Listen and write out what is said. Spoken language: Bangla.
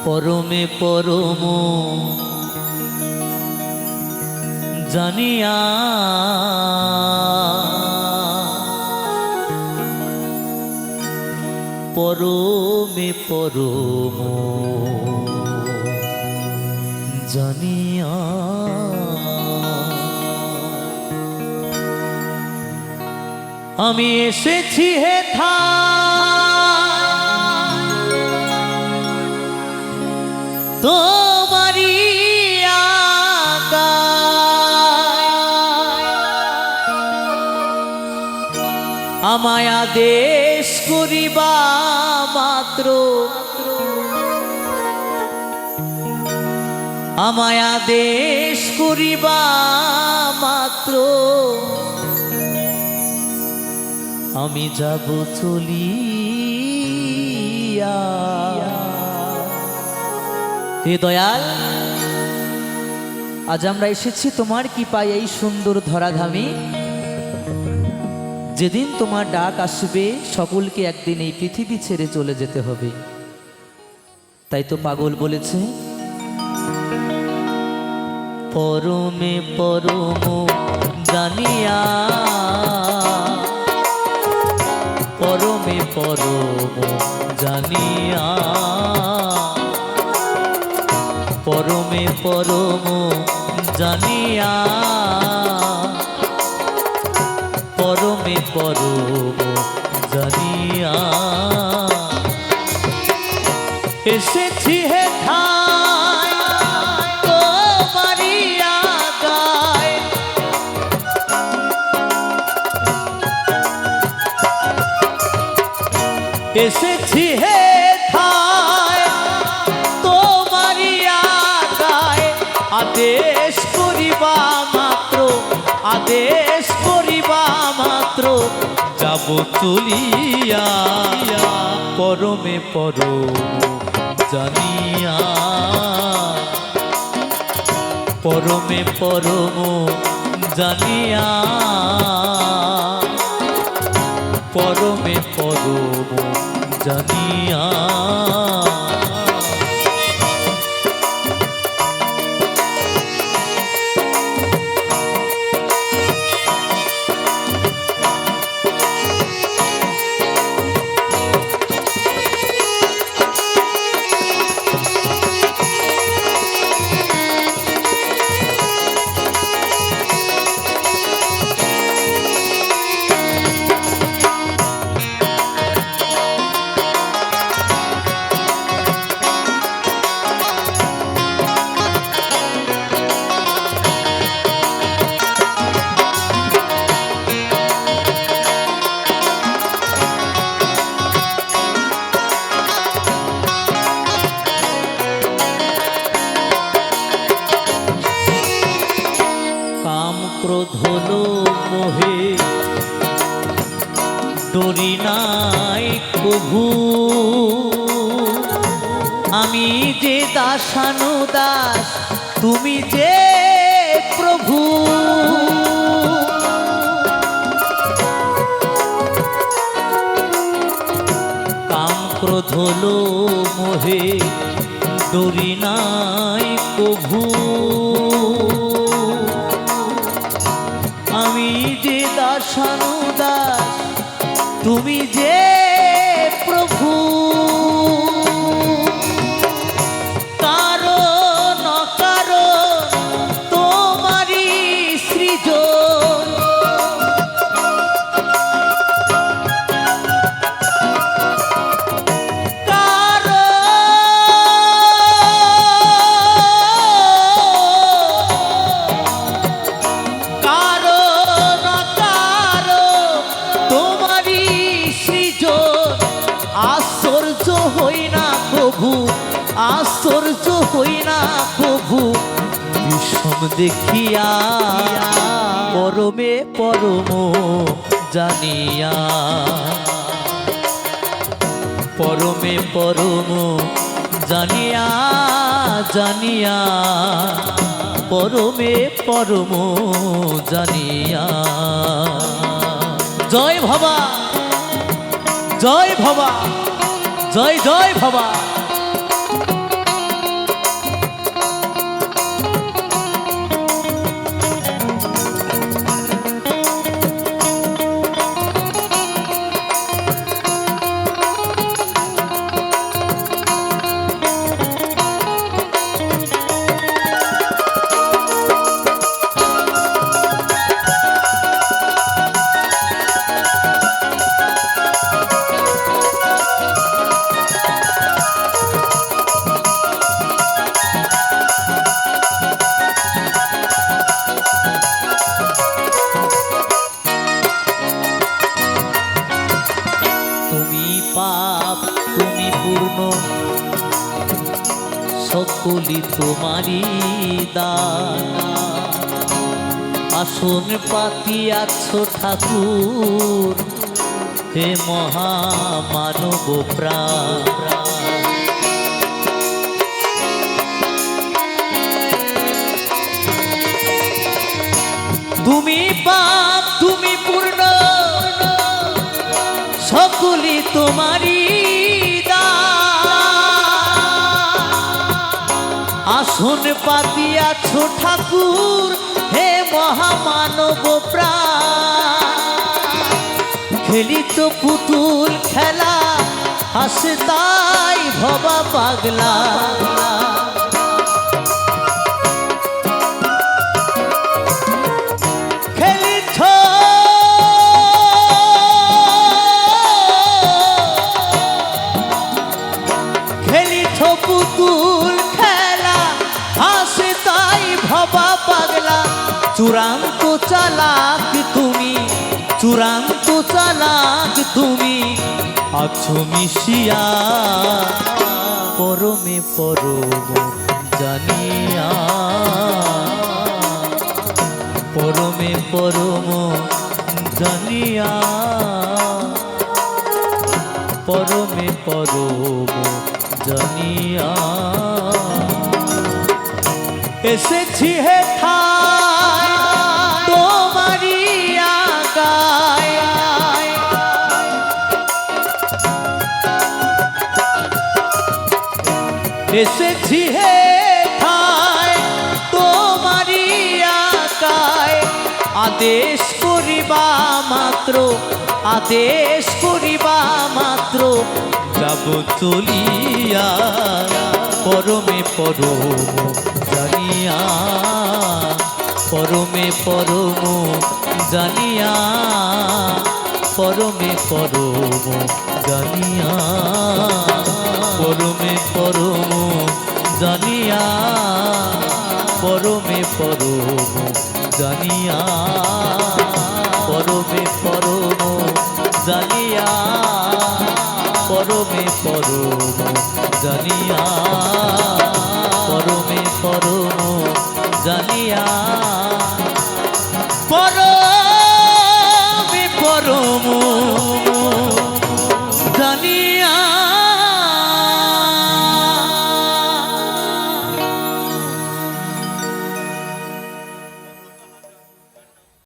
পরমে পরম জানিয়া পরমে পরম জানিয়া আমি এসেছি হেথা তোমারি আমায় আদেশ করিবা মাত্র আমায় আদেশ করিবা মাত্র আমি যাব চলিয়া। হে দয়াল, আজ আমরা এসেছি তোমার কৃপায় এই সুন্দর ধরাধামে। যেদিন তোমার ডাক আসবে সকলকে একদিন এই পৃথিবী ছেড়ে চলে যেতে হবে। তাই তো পাগল বলেছে, পরমে পরম জানিয়া পরমে পরম জানিয়া পরমে পরম জানিয়া পরমে পরম জানিয়া এসেছি হেথায় তোমারি আগায় এসেছি হেথায় তোমারি আগায় আদেশ করিবা মাত্র আদেশ করিবা মাত্র যাব চলিয়া পরমে পরম জানিয়া পরমে পরম জানিয়া পরমে পরম জানিয়া ক্রোধ হলো মোহে ডরি নাই কভু আমি যে দাসানুদাস তুমি যে প্রভু কাম ক্রোধ হলো মোহে ডরি নাই কভু আমি যে দাসানুদাস তুমি যে প্রভু কারণ কারণ তোমারি সৃজন আশ্চর্য হই না প্রভু বিষম দেখিয়া পরমে পরম জানিয়া পরমে পরম জানিয়া জানিয়া পরমে পরম জানিয়া জয় ভবা জয় ভবা জয় জয় ভবা পাপ তুমি পূর্ণ, সকলি তোমারই দান। আসন পাতিয়াছ ঠাকুর, হে মহামানব প্রাণ। তুমি পাপ তুমি পূর্ণ, সকলি তোমারই দান। আসন পাতিয়াছ ঠাকুর, হে মহামানব প্রাণ। খেলিত পুতুল খেলা, হাসে তাই ভবা পাগলা। খেলিছ পুতুল খেলা, হাসে তাই ভবা পাগলা। চূড়ান্ত চালাক তুমি, চূড়ান্ত চালাক তুমি, আছো মিশিয়া পরমে পরম জানিয়া। পরমে পরম জানিয়া, পরমে পরম জানিয়া। এসেছি হে ঠায় তোমারি আগায়, এসেছি হে ঠায় তোমারি আগায়। আদেশ করিবা মাত্র, আদেশ করিবা মাত্র, যাব চলিয়া পরমে পরম জানিয়া। পরমে পরম জানিয়া, পরমে পরম জানিয়া। পরমে পরম জানিয়া, পরমে পরম জানিয়া। পরমে পরম জানিয়া, পরমে পরম জানিয়া।